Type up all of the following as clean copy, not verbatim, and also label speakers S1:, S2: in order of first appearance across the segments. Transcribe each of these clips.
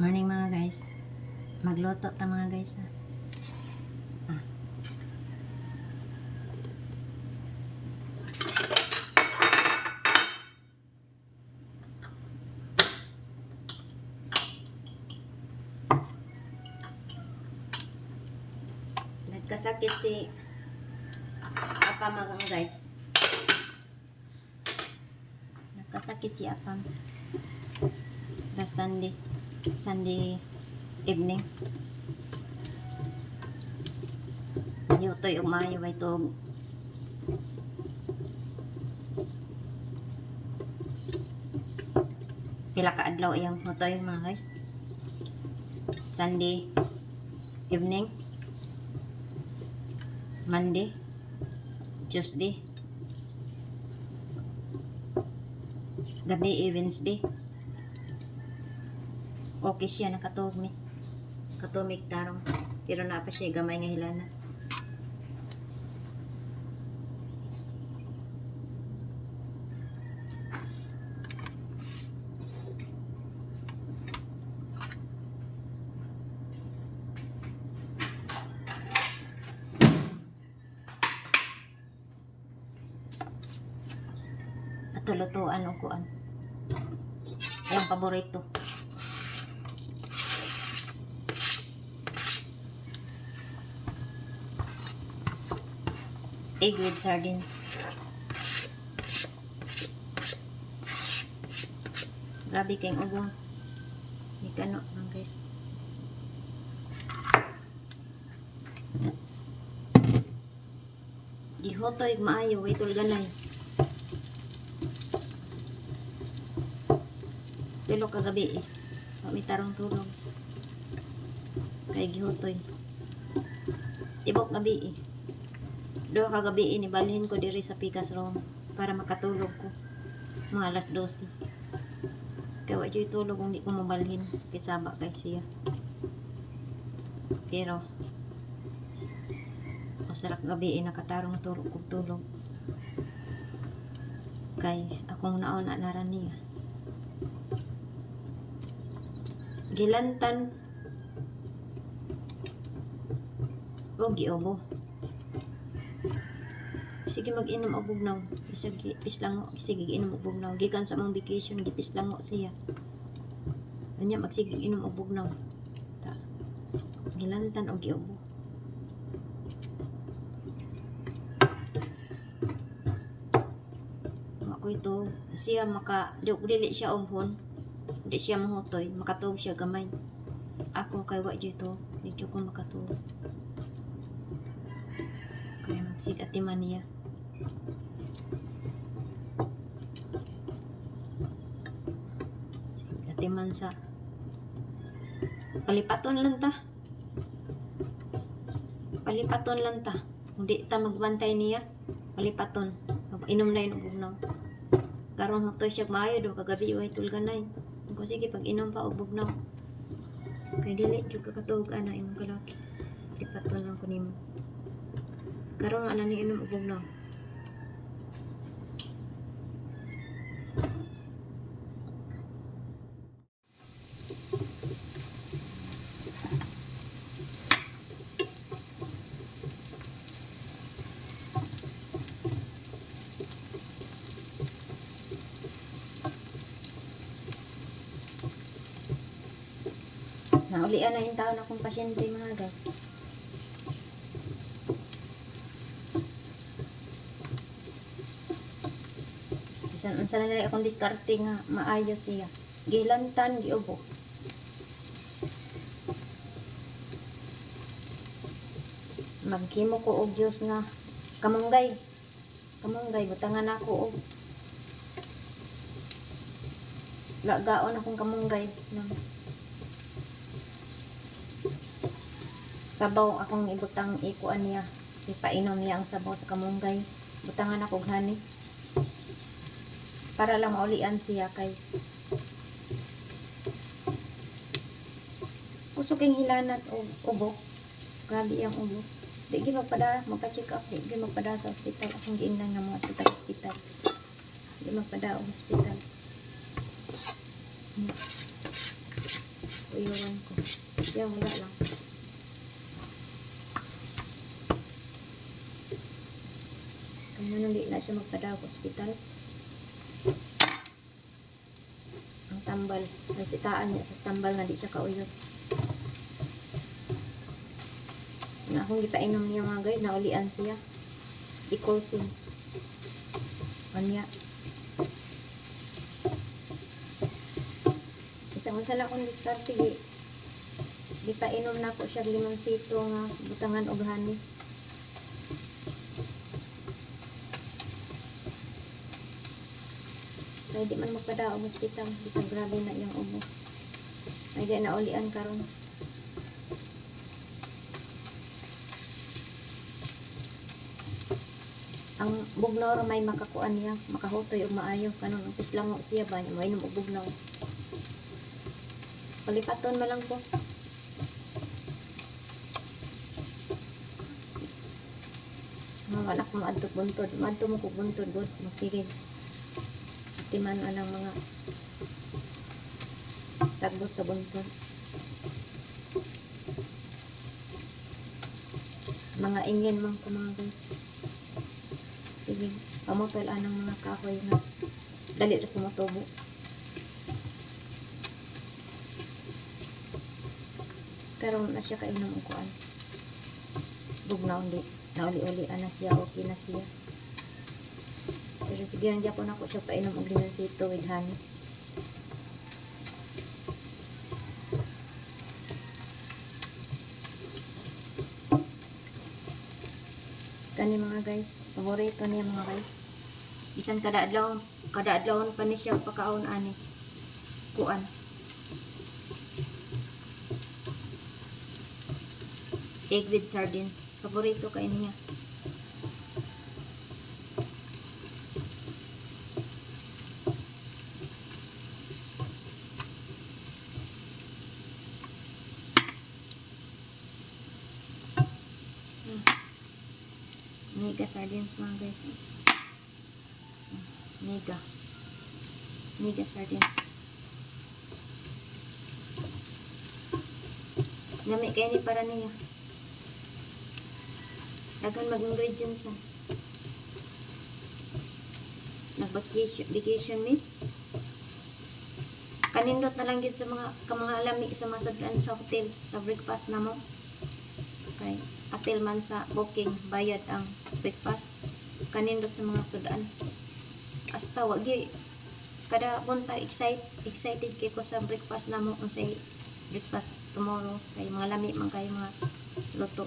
S1: Morning mga guys. Magluto ta mga guys ha. Nagkasakit si Apam mga guys. Nagkasakit si Apam. Last Sunday evening. Yutoy umayo ay tog. Pila ka adlaw iyang hutoy mga guys. Sunday evening, Monday, Tuesday, gabi Wednesday. Okay siya, nakatugmi. Katumig tarong. Pero na pa siya gamay nga hilana. Ato lutuan o kuan. Yung paborito. Egg with sardines. Grabe kayong ugong. Hindi ka no lang guys. Gihotoy maayo. Way tulganay. Pilo kagabi eh. May tarong tulog. Kay gihotoy. Tibok gabi eh. Doon kagabi inibalhin ko diri sa Picas room para makatulog ko mga alas 12. Kaya wala tulog kung di ko mabalhin kisaba kay siya. Pero masarap gabi nakatarong tulog kay akong naon na naran niya. Gilantan o giobo. Sige mag-inom og bugnaw. Bisag pislango, sige giinom og bugnaw. Gikan sa mong vacation, gipislango siya. Unya magsige inom og bugnaw. Ta. Gilantan og giobo. Ako ito, siya dili siya umhon. Di siya mahutoy, makatog siya gamay. Ako kay wa dito, dito ko makatog. Kaya magsigatiman niya. Sigatiman sa palipaton lang ta. Hindi ta magbantay niya. Palipaton. Inom na yun bugnaw. Karon hutoy siya maayo do kagabi way tulganay. Kung sige pag inom pa og bugnaw. Kay dili jud ka katog ana imong kalaki. Palipaton lang ko nimo. Karon ana ni inom og bugnaw. Naulian na yung taon akong pasyente mga guys. Unsa na nila akong diskarte nga maayo siya. Gilantan, giubo. Maghimo ko og Diyos nga kamunggay. Butangan ako og lagaon akong kamunggay. Sabaw akong ibutang ikuan niya. Ipainom niya ang sabaw sa kamunggay. Butangan ako og honey. Para lang maulian siya kay kusog ang hilanat o ubo. Grabe ang ubo. Di gi magpada, magpa-check up. Di gi magpada sa ospital. Akong giingnan nga mga tuta ospital. Di magpada o hospital. iyawan ko. Yan, wala lang. Kaya hindi na siya magpadaw sa ospital. Ang tambal. Nasitaan niya sa tambal na di siya kauyot. Na akong gipainom niya mga guys, naulian siya. Ikolsing. Kanya. Isang unsala akong diskarte, gipainom na ko siya limonsito nga butangan og honey. Kaya di man magpadaog hospital, bisag grabe na yung ubo. Ay di na ulian karon. Ang bugnaw may makakuan niya, makahutoy og maayo kanon ang pislango siya ba niya mainom og bugnaw. Palipaton mo lang po. Wala ko maadto buntod. Maadto mo ko buntod god magsirig. Timan anang mga sagbot sa buntod. Mga ingin man ko mga guys. Sige, pamutol anang mga kahoy na dali ra kumutubo. Karon na siya kainom og kuan. Bugnaw di. Nauli-uli ana siya, okay na siya. Pero sige lang dyan po na ko siya painom og limonsito with honey. Kani mga guys, paborito niya mga guys. Bisan kada adlaw pa ni siya pakaon ani. Kuan. Egg with sardines. Paborito kain niya. Mega sardines mga guys. Mega sardines. Nami kayo ni para niya. Dagan mag-ingredients sa nag-vacation meat. Kanindot na lang yun sa mga alami sa mga sudlan sa hotel, sa breakfast na mo. Okay. Atil man sa booking, bayad ang breakfast. Kanindot sa mga sudan. Hasta wagi. Kada punta excited kay ko sa breakfast na mo kung sa breakfast tomorrow. Kay mga lami man kayo mga luto.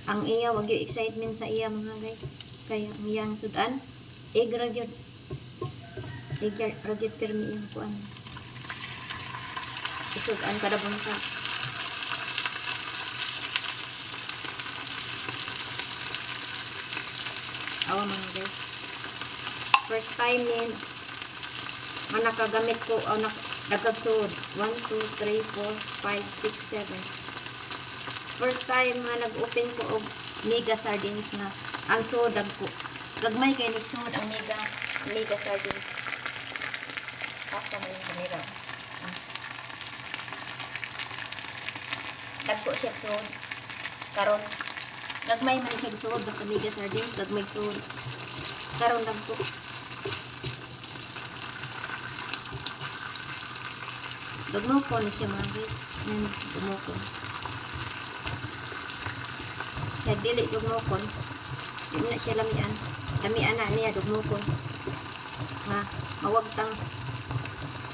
S1: Ang iya, wag yung excitement sa iya mga guys. Kaya ang iyang sudan, egg ragyod. Egg ragyod permi yung kuan. Isudan kada bunta. Awa mga guys. First time ni manakagamit ko, nagkagsud. 1, 2, 3, 4, 5, 6, 7. First time nga nag-open ko og mega sardines nga ang sodag ko. Gagmay kay nigsud ang mega sardines. Asa mo yung kamera? Dagko siya sud. Karon gagmay man siya sud basta mega sardines, gagmay sud. Karon dagko. Dugmo ko ni siya mga guys. Dugmo ko. Kaya dili dugmokon. Hindi na siya lamian. Lamian na niya dugmokon. Nga, mawagtang.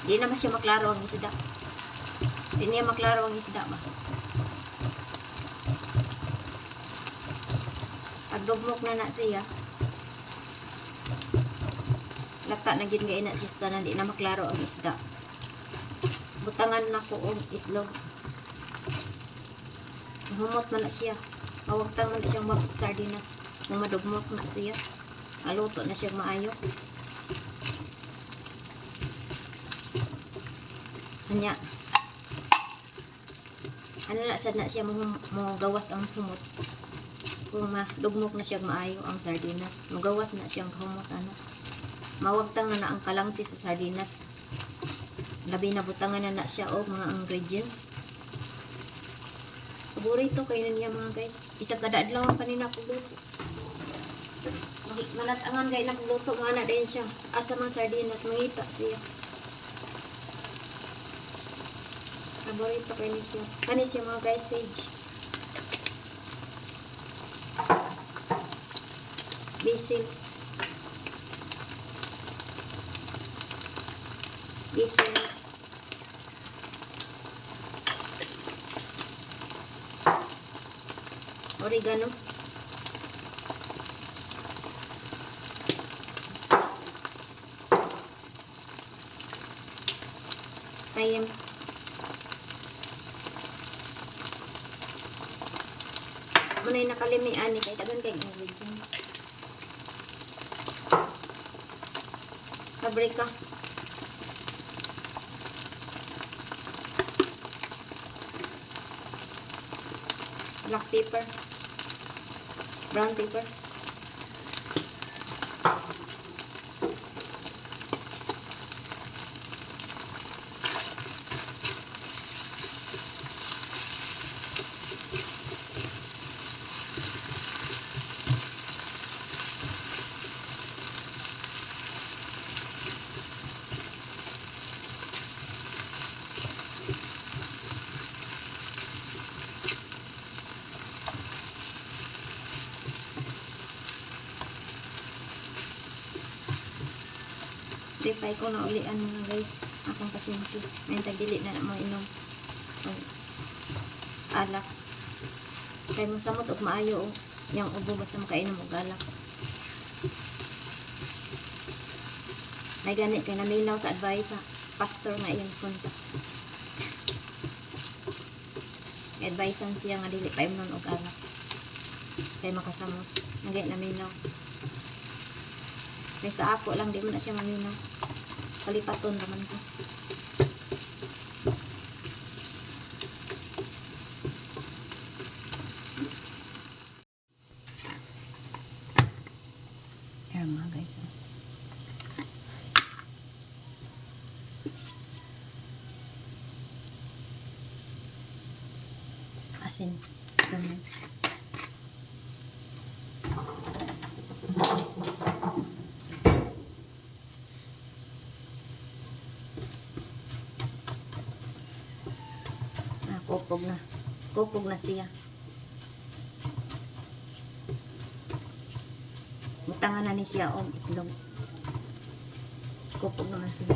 S1: Di naman siya maklaro ang isda. Di niya maklaro ang isda ba. Pag dugmok na siya, lata na gid nga ina siya sa tanan, di na maklaro ang isda. Butangan na ko og itlog. Humot man na siya. Awagtang man na siyang sardinas. Kung madugmok na siya, aluto na siyang maayo. Kanya, ano na sad na siya mo gawas ang humot. Kung madugmok na siyang maayo ang sardinas, magawas na siyang humot. Mawagtang na ang kalangsi sa sardinas. Labi na butangan na siya o mga ingredients. Paborito kayo na niya mga guys. Isa kada adlaw pa nila ko luto. Malatangan kayo na luto nga na din siya. Asa mga sardinas, mangita siya. Paborito kayo ni siya. Kani siya mga guys, sage. Basil. Basil. Oregano. Thyme. Manay nakalimian ni kay tagan kay ingredients. Paprika. Black pepper. Brown pepper. Try ko na ulian mga guys. Akong pasyente. May tagdili na mo inom. Alak. Kaya mo samot og maayo o. Yang ubo basta makainom og alak. May gani kay namilaw sa advice sa pastor nga iyang punta. Advicean siya nga dili pa imnon og alak. Kaya makasamot. Nagay namilaw. Kaya sa ako lang, di mo na siya maminaw. Palipaton naman ko. Ayan mga guys. Asin. Ganun. Kupog na siya. Butangan na ni siya o itlog. Kupog naman siya.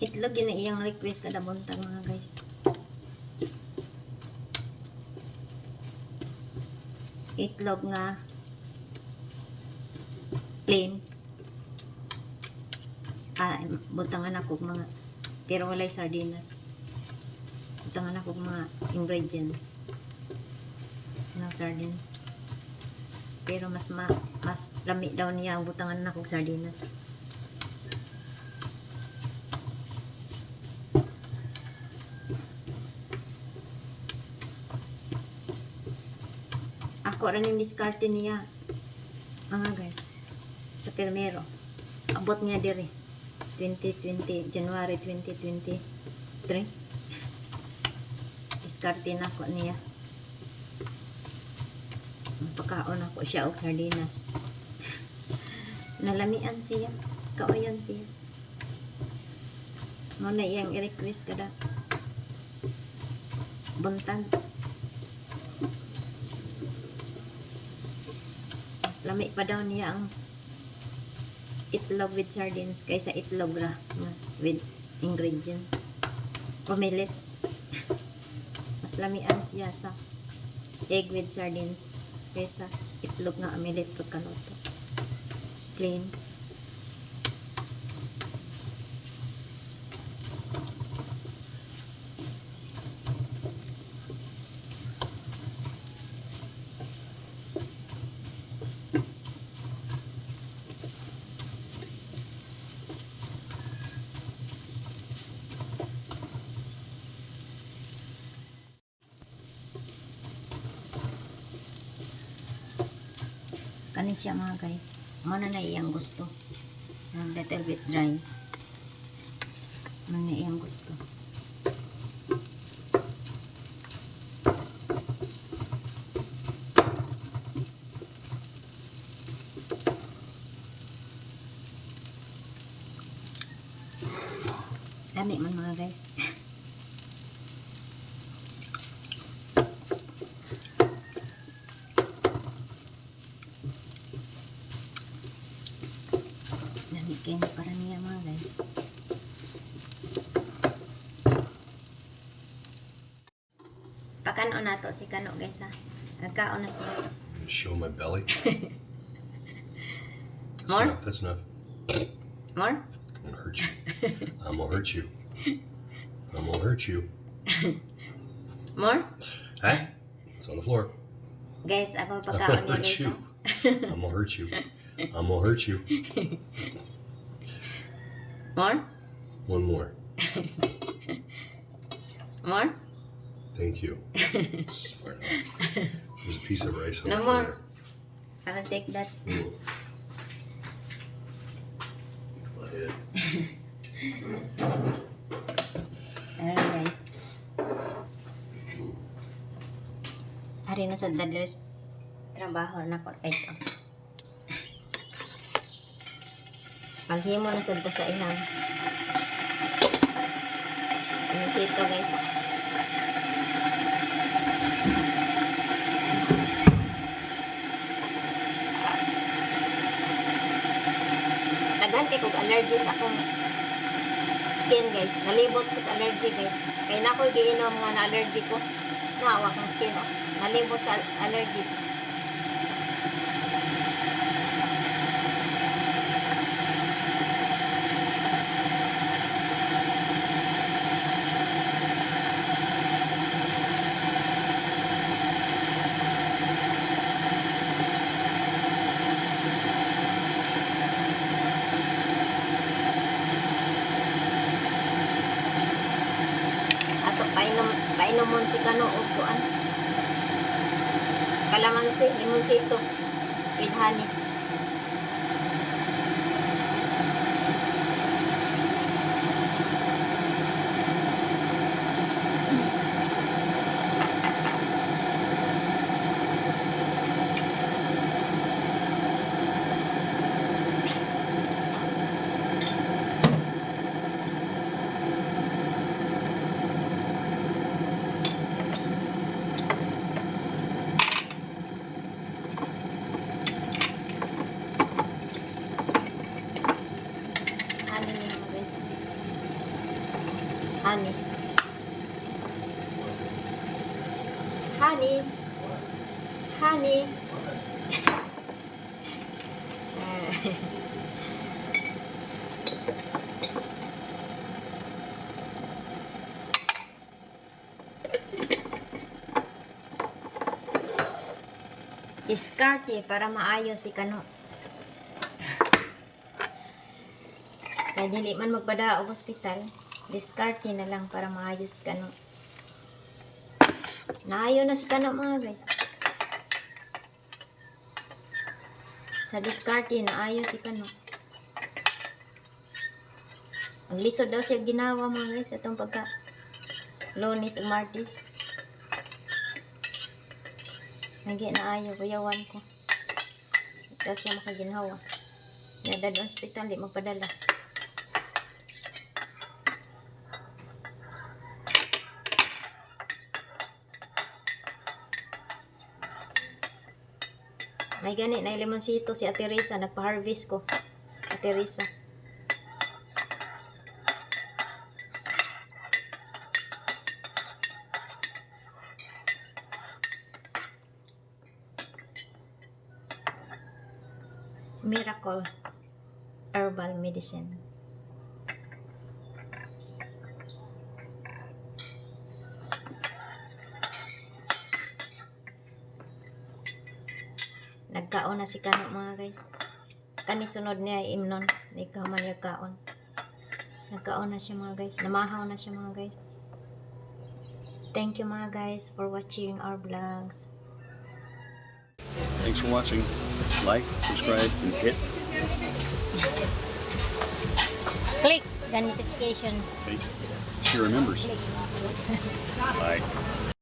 S1: Itlog yun na iyang request kada buntag mga guys. Itlog nga plain. Butangan ako mga pero walay sardinas. Butangan ako mga ingredients. No sardines. Pero mas lami daw niya ang butangan ako sardinas. Ako rin yung diskarte niya mga guys sa permero. Abot niya diri 2020 January 2023 diskarte na ako niya. Pagkaon ako siya og sardinas. Nalamian siya, kaoyan siya. Mo na iyang i-request kada. buntag. Mas lami pa daw niya ang itlog with sardines kaysa itlog ra with ingredients. Omelet. Mas lamian siya sa egg with sardines kaysa itlog nga omelet pagkaluto. Plain. Kanin siya mga guys. Muna na iyang gusto. A little bit dry. Muna na iyang gusto. Dami man mga guys. Kaya para niya mga guys. Pakano na to si Kano guys ha. Nagkaon na siya.
S2: Show my belly.
S1: More?
S2: That's enough.
S1: More?
S2: I'm gonna hurt you. I'm gonna hurt you. I'm gonna hurt you.
S1: More?
S2: Hey, it's on the floor.
S1: Guys, ako
S2: I'm
S1: pagkaon
S2: gonna
S1: niya
S2: hurt
S1: guys
S2: you.
S1: ha.
S2: I'm gonna hurt you. I'm gonna hurt you.
S1: More?
S2: One more.
S1: More?
S2: Thank you. Smart. There's a piece of rice on
S1: No
S2: the
S1: more.
S2: floor.
S1: I will take that.
S2: Mm. Go ahead.
S1: Alright guys. Hari na sa dadres trabaho na ko guys. Paghimo na sa ihang. Inisito guys. Daghan kay kog allergy sa akong skin guys. Nalibot ko sa allergy guys. Kaya na ko giinom nga na allergy ko. Nahawa kong skin oh. Nalibot sa allergy. Painom mo si Kano o kuan. Kalamansi, limonsito with honey. Honey. Honey. Honey. Diskarte para maayos si Kano. Kaya dili man magpadaog hospital. Diskarte na lang para maayos si Kano. Naayo na si Kano mga guys. Sa diskarte naayos si Kano. Ang lisod daw siya ginawa mga guys. Itong pagka Lunes o Martes. Nagi naayo. Kuyawan ko. Daw siya makaginhawa. Nadad hospital. Di magpadala. May gani na limonsito si Ate Risa. Nagpa-harvest ko. Ate Risa. Miracle Herbal Medicine. Nagkaon na si Kano mga guys. Kani sunod niya ay imnon. Ikaw man nagkaon. Nagkaon na siya mga guys. Namahaw na siya mga guys. Thank you mga guys for watching our vlogs.
S3: Thanks for watching. Like, subscribe, and hit.
S1: Click the notification.
S3: See? She remembers.
S1: Click.
S3: Bye.